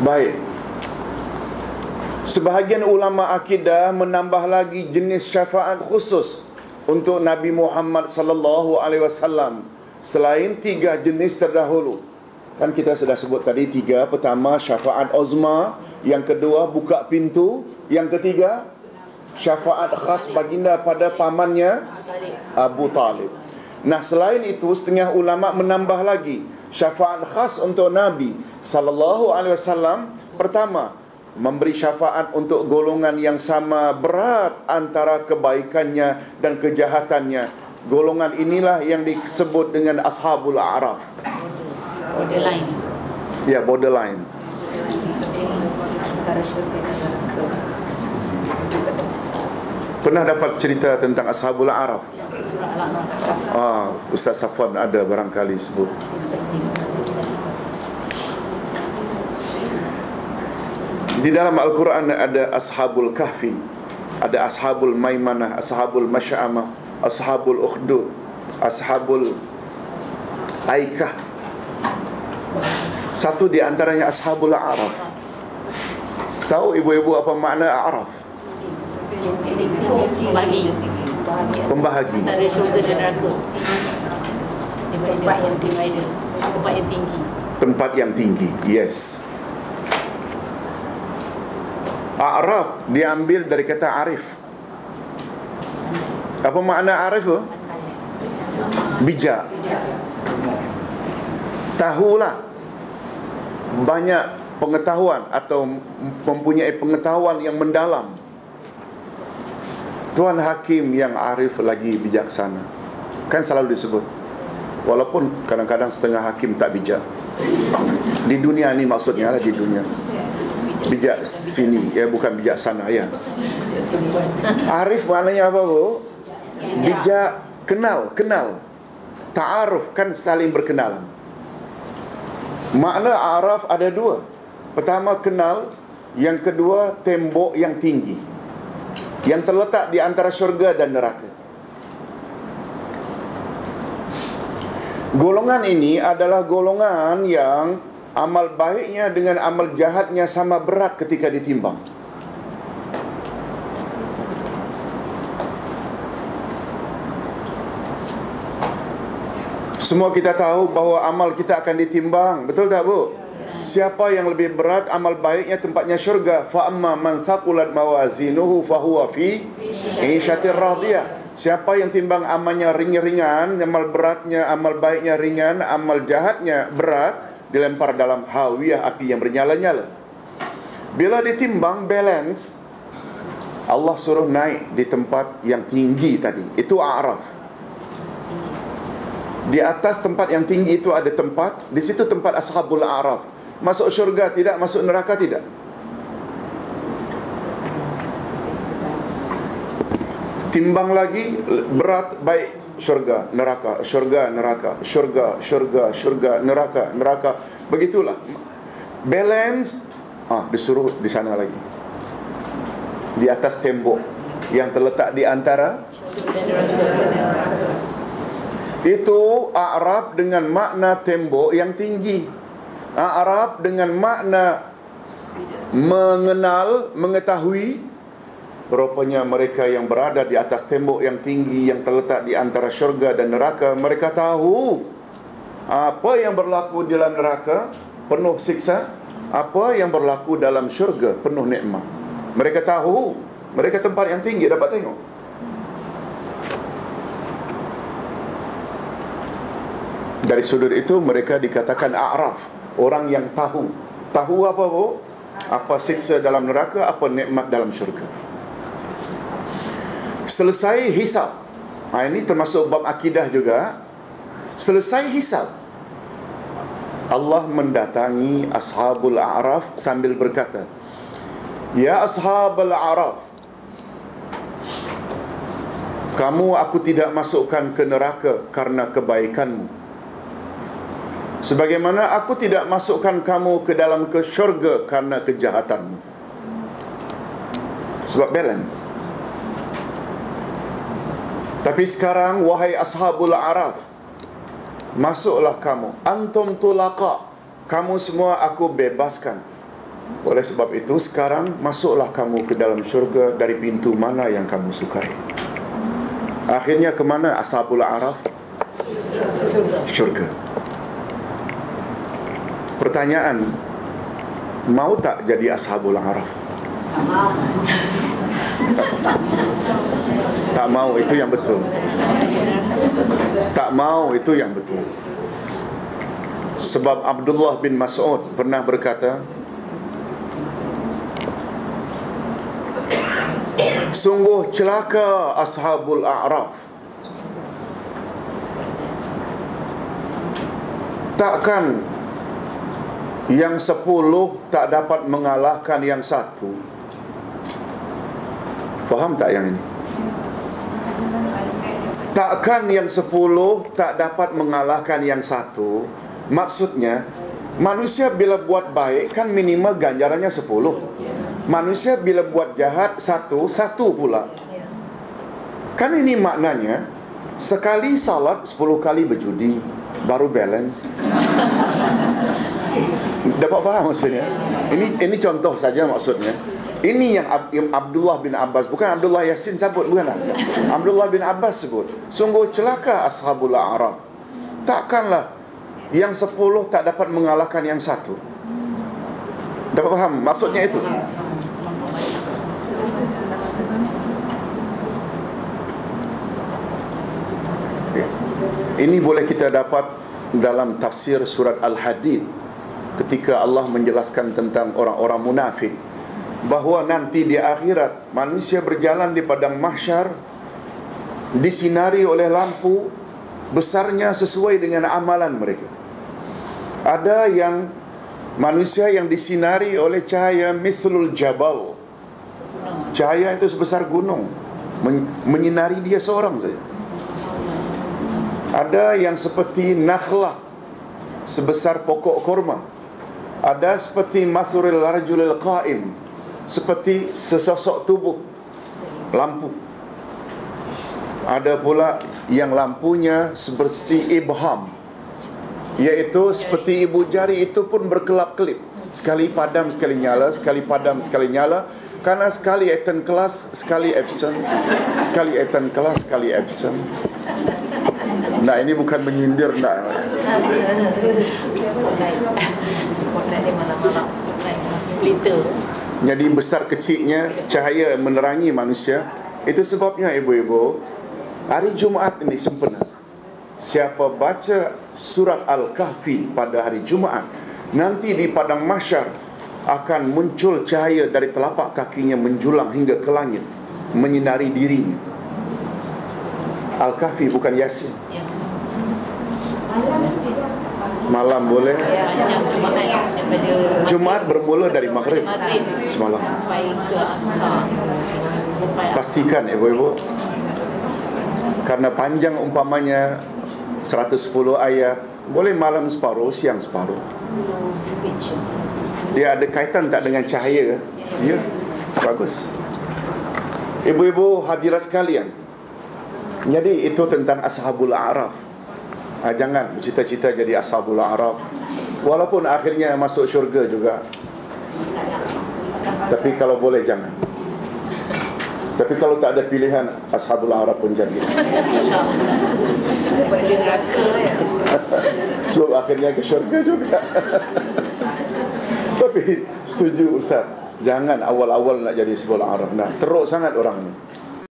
Baik. Sebahagian ulama akidah menambah lagi jenis syafaat khusus untuk Nabi Muhammad sallallahu alaihi wasallam selain 3 jenis terdahulu. Kan kita sudah sebut tadi 3. Pertama syafaat uzma, yang kedua buka pintu, yang ketiga syafaat khas baginda pada pamannya Abu Talib. Nah, selain itu setengah ulama menambah lagi syafaat khas untuk Nabi sallallahu alaihi wasallam. Pertama, memberi syafaat untuk golongan yang sama berat antara kebaikannya dan kejahatannya. Golongan inilah yang disebut dengan Ashabul A'raf. Borderline. Ya, borderline. Pernah dapat cerita tentang Ashabul A'raf? Ustaz Safwan ada barangkali sebut. Di dalam Al-Quran ada Ashabul Kahfi, ada Ashabul Maimanah, Ashabul Masy'amah, Ashabul Ukhdud, Ashabul Aikah. Satu di antaranya Ashabul A'raf. Tahu ibu-ibu apa makna A'raf? Pembahagi. Antara syurga dan neraka. Tempat yang tinggi. Tempat yang tinggi. Tempat yang tinggi. Yes. A'raf diambil dari kata arif. Apa makna arif tu? Bijak. Tahulah. Banyak pengetahuan atau mempunyai pengetahuan yang mendalam. Tuan Hakim yang arif lagi bijaksana. Kan selalu disebut. Walaupun kadang-kadang setengah hakim tak bijak. Di dunia ni maksudnya lah, di dunia. Bijak sini, ya bukan bijak sana, ya. Arif maknanya apa, Bu? Bijak, kenal. Ta'aruf kan saling berkenalan. Makna araf ada 2. Pertama kenal, yang kedua tembok yang tinggi yang terletak di antara syurga dan neraka. Golongan ini adalah golongan yang amal baiknya dengan amal jahatnya sama berat ketika ditimbang. Semua kita tahu bahawa amal kita akan ditimbang. Betul tak, Bu? Siapa yang lebih berat amal baiknya tempatnya syurga. Fa amma man thaqulat mawazinuhu fahuwa fi 'ishatir radiyah. Siapa yang timbang amalnya ringan, amal beratnya, amal baiknya ringan, amal jahatnya berat, dilempar dalam hawiyah, api yang bernyala-nyala. Bila ditimbang balance, Allah suruh naik di tempat yang tinggi tadi. Itu A'raf. Di atas tempat yang tinggi itu ada tempat, di situ tempat Ashabul A'raf. Masuk syurga tidak, masuk neraka tidak. Timbang lagi berat baik syurga, neraka, syurga, neraka, syurga, neraka. Begitulah. Balance disuruh di sana lagi. Di atas tembok yang terletak di antara. Itu A'raf dengan makna tembok yang tinggi. A'raf dengan makna mengenal, mengetahui. Rupanya mereka yang berada di atas tembok yang tinggi yang terletak di antara syurga dan neraka, mereka tahu apa yang berlaku di dalam neraka penuh siksa, apa yang berlaku dalam syurga penuh nikmat. Mereka tahu, mereka tempat yang tinggi dapat tengok. Dari sudut itu mereka dikatakan A'raf, orang yang tahu. Tahu apa, Bu? Apa siksa dalam neraka, apa nikmat dalam syurga. Selesai hisab. Ini termasuk bab akidah juga. Selesai hisab, Allah mendatangi Ashabul A'raf sambil berkata, Ya Ashabul A'raf, kamu aku tidak masukkan ke neraka karena kebaikanmu, sebagaimana aku tidak masukkan kamu ke dalam ke syurga karena kejahatanmu. Sebab balance. Tapi sekarang, wahai Ashabul A'raf, masuklah kamu. Antum tulaqa. Kamu semua aku bebaskan. Oleh sebab itu, sekarang masuklah kamu ke dalam syurga dari pintu mana yang kamu sukai. Akhirnya ke mana Ashabul A'raf? Syurga. Pertanyaan, mau tak jadi Ashabul A'raf? Tak mau, itu yang betul. Tak mau, itu yang betul. Sebab Abdullah bin Mas'ud pernah berkata, sungguh celaka Ashabul A'raf. Takkan yang 10 tak dapat mengalahkan yang 1. Faham tak yang ini? Takkan yang 10 tak dapat mengalahkan yang 1. Maksudnya, manusia bila buat baik kan minimal ganjarannya 10. Manusia bila buat jahat satu pula. Kan ini maknanya, sekali salat 10 kali berjudi, baru balance. Dapat faham maksudnya? Ini contoh saja maksudnya. Ini yang Abdullah bin Abbas, bukan Abdullah Yasin sebut, bukanlah. Abdullah bin Abbas sebut, sungguh celaka Ashabul A'raf. Takkanlah yang 10 tak dapat mengalahkan yang 1. Dapat faham maksudnya itu? Ini boleh kita dapat dalam tafsir surat Al-Hadid ketika Allah menjelaskan tentang orang-orang munafik, bahawa nanti di akhirat manusia berjalan di padang mahsyar disinari oleh lampu besarnya sesuai dengan amalan mereka. Ada yang manusia yang disinari oleh cahaya mithlul jabal, cahaya itu sebesar gunung, menyinari dia seorang saja. Ada yang seperti nakhlah, sebesar pokok korma. Ada seperti mathuril rajulil qa'im, seperti sesosok tubuh lampu. Ada pula yang lampunya seperti ibham, iaitu seperti ibu jari, itu pun berkelap-kelip, sekali padam sekali nyala, sekali padam sekali nyala, karena sekali attend kelas sekali absent, sekali attend kelas sekali absent. Nah, ini bukan menyindir, nak. Jadi besar kecilnya cahaya menerangi manusia. Itu sebabnya ibu-ibu, hari Jumaat ini sempena. Siapa baca surat Al-Kahfi pada hari Jumaat, nanti di padang mahsyar akan muncul cahaya dari telapak kakinya menjulang hingga ke langit, menyinari dirinya. Al-Kahfi bukan Yasin. Malam boleh. Jumaat bermula dari maghrib semalam. Pastikan ibu-ibu, karena panjang umpamanya 110 ayat, boleh malam separuh, siang separuh. Dia ada kaitan tak dengan cahaya? Ya, bagus. Ibu-ibu hadirat sekalian, jadi itu tentang Ashabul A'raf. Jangan bercita-cita jadi Ashabul A'raf, walaupun akhirnya masuk syurga juga. Tapi kalau boleh jangan. Tapi kalau tak ada pilihan, Ashabul A'raf pun jadi. Sebab akhirnya ke syurga juga. Tapi setuju Ustaz, jangan awal-awal nak jadi Ashabul A'raf. Nah, teruk sangat orang ni.